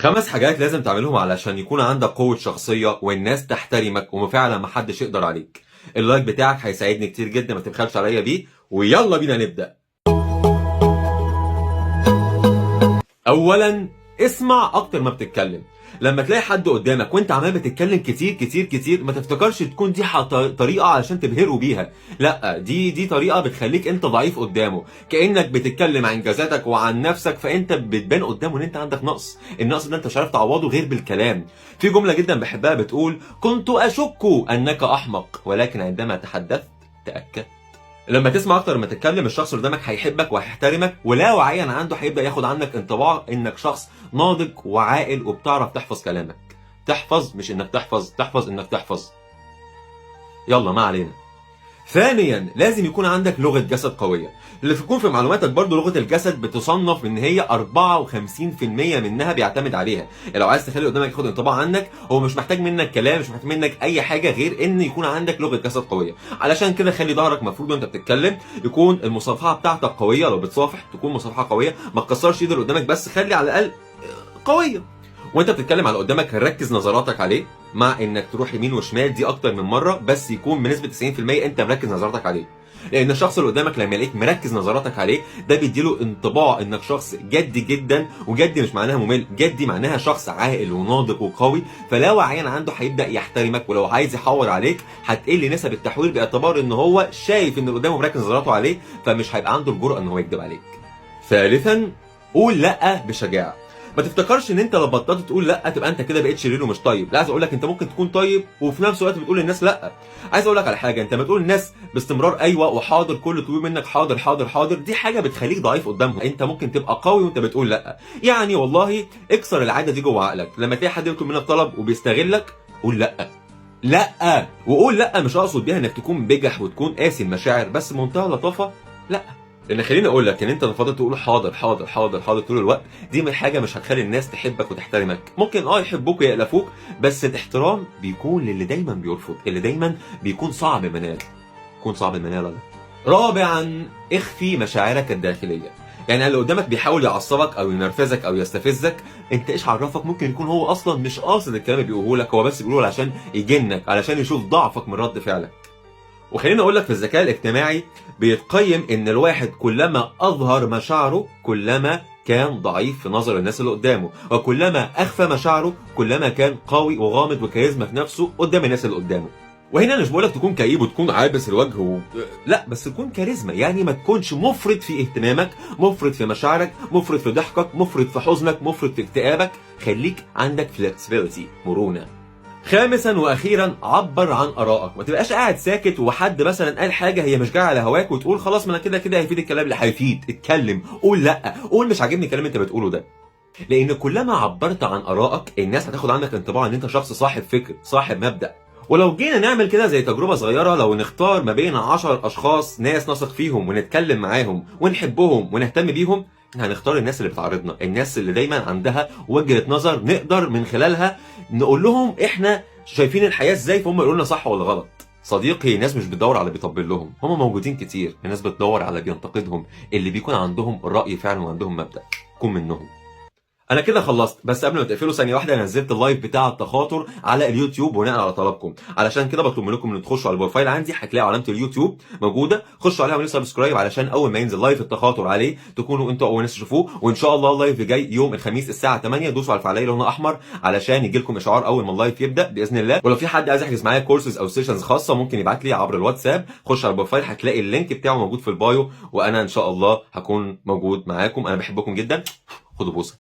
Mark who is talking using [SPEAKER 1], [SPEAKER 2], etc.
[SPEAKER 1] 5 حاجات لازم تعملهم علشان يكون عندك قوة شخصية والناس تحترمك وفعلا محدش يقدر عليك. اللايك بتاعك هيساعدني كتير جدا، ما تبخلش عليا بيه، ويلا بينا نبدأ. اولا، اسمع اكتر ما بتتكلم. لما تلاقي حد قدامك وانت عمال بتتكلم كتير كتير كتير، ما تفتكرش تكون دي طريقه علشان تبهره بيها. لا، دي طريقه بتخليك انت ضعيف قدامه، كانك بتتكلم عن انجازاتك وعن نفسك، فانت بتبان قدامه ان انت عندك نقص. النقص ده انت مش عارف تعوضه غير بالكلام. في جمله جدا بحبها بتقول: كنت اشك انك احمق، ولكن عندما تحدثت تاكدت. لما تسمع اكتر ما تتكلم، الشخص اللي قدامك هيحبك وهيحترمك، ولا وعيا عنده هيبدا ياخد عنك انطباع انك شخص ناضج وعاقل وبتعرف تحفظ كلامك. تحفظ، مش انك تحفظ انك تحفظ. يلا ما علينا. ثانيا، لازم يكون عندك لغة جسد قوية. اللي تكون في معلوماتك برضو، لغة الجسد بتصنف ان هي 54% منها بيعتمد عليها. لو عايز تخلي قدامك ياخد انطباع عنك، هو مش محتاج منك كلام، مش محتاج منك اي حاجة غير ان يكون عندك لغة جسد قوية. علشان كده خلي ظهرك مفروض وانت بتتكلم، يكون المصافحة بتاعتك قوية. لو بتصافح تكون مصافحة قوية، ما تكسرش ايد اللي قدامك، بس خلي على الاقل قوية. وانت بتتكلم على قدامك ركز نظراتك عليه، مع انك تروح يمين وشمال دي اكتر من مره، بس يكون بنسبه 90% انت مركز نظراتك عليه. لان الشخص اللي قدامك لما يلاقيك مركز نظراتك عليه، ده بيديله انطباع انك شخص جدي جدا. وجدي مش معناها ممل، جدي معناها شخص عاقل وناضج وقوي. فلا وعيا عنده هيبدا يحترمك، ولو عايز يحور عليك هتقل نسب التحوير، باعتبار ان هو شايف ان اللي قدامه مركز نظراته عليه، فمش هيبقى عنده الجرأه ان هو يكذب عليك. ثالثا، قول لا بشجاعه. ما تفتكرش ان انت لو بطلت تقول لا تبقى انت كده بقيت شرير ومش طيب. لا، عايز اقول لك انت ممكن تكون طيب وفي نفس الوقت بتقول للناس لا. عايز اقول لك على حاجه، انت ما تقول للناس باستمرار ايوه وحاضر، كل طلوب منك حاضر حاضر حاضر، دي حاجه بتخليك ضعيف قدامهم. انت ممكن تبقى قوي وانت بتقول لا. يعني والله اكسر العاده دي جوه عقلك. لما تلاقي حد يطلب منك طلب وبيستغلك، قول لا. لا، وقول لا مش اقصد بيها انك تكون بجح وتكون قاسي المشاعر، بس بمنتهى اللطافه. لا، لان خليني اقول لك ان انت لو فضلت تقول حاضر حاضر حاضر حاضر طول الوقت، دي حاجه مش هتخلي الناس تحبك وتحترمك. ممكن يحبوك ويألفوك، بس الاحترام بيكون للي دايما بيرفض، اللي دايما بيكون صعب المنال. يكون صعب المنال ده. رابعا، اخفي مشاعرك الداخليه. يعني اللي قدامك بيحاول يعصبك او ينرفزك او يستفزك، انت ايش عرفك؟ ممكن يكون هو اصلا مش قاصد الكلام اللي بيقوله لك، هو بس بيقوله علشان يجنك، علشان يشوف ضعفك من رد فعلك. وخليني اقول لك، في الذكاء الاجتماعي بيتقيم ان الواحد كلما اظهر مشاعره كلما كان ضعيف في نظر الناس اللي قدامه، وكلما اخفى مشاعره كلما كان قوي وغامض وكاريزما في نفسه قدام الناس اللي قدامه. وهنا مش بقولك تكون كئيب وتكون عابس الوجه لا، بس تكون كاريزما. يعني ما تكونش مفرط في اهتمامك، مفرط في مشاعرك، مفرط في ضحكك، مفرط في حزنك، مفرط في اكتئابك. خليك عندك فلكسبيليتي، مرونه. خامسا واخيرا، عبر عن ارائك. ما تبقاش قاعد ساكت وحد مثلا قال حاجه هي مش جايه على هواك وتقول خلاص ما انا كده كده هيفيد الكلام. اللي هيفيد اتكلم، قول لا، قول مش عاجبني الكلام اللي انت بتقوله ده. لان كلما عبرت عن ارائك، الناس هتاخد عنك انطباع ان انت شخص صاحب فكر، صاحب مبدأ. ولو جينا نعمل كده زي تجربة صغيرة، لو نختار ما بين 10 أشخاص ناس نثق فيهم ونتكلم معاهم ونحبهم ونهتم بيهم، هنختار الناس اللي بتعارضنا، الناس اللي دايما عندها وجهة نظر نقدر من خلالها نقول لهم احنا شايفين الحياة ازاي، فهم يقولوا لنا صح ولا غلط. صديقي، الناس مش بتدور على اللي بيطبل لهم، هم موجودين كتير. الناس بتدور على اللي بينتقدهم، اللي بيكون عندهم الرأي فعلا وعندهم مبدأ. كن منهم. انا كده خلصت، بس قبل ما تقفلوا ثانيه واحده، انا نزلت اللايف بتاع التخاطر على اليوتيوب بناء على طلبكم. علشان كده بطلب منكم ان تخشوا على البروفايل عندي، هتلاقوا علامه اليوتيوب موجوده، خشوا عليها واعملوا سبسكرايب علشان اول ما ينزل لايف التخاطر عليه تكونوا انتوا اول ناس تشوفوه. وان شاء الله اللايف جاي يوم الخميس الساعه 8. دوسوا على الفعاليه لونها احمر علشان يجي لكم اشعار اول ما اللايف يبدا باذن الله. ولو في حد عايز يحجز معايا كورسز او سيشنز خاصه، ممكن يبعت لي عبر الواتساب. خش على البروفايل هتلاقي اللينك بتاعه موجود في البايو، وانا ان شاء الله هكون موجود معاكم. انا بحبكم جدا. خدوا بوسه.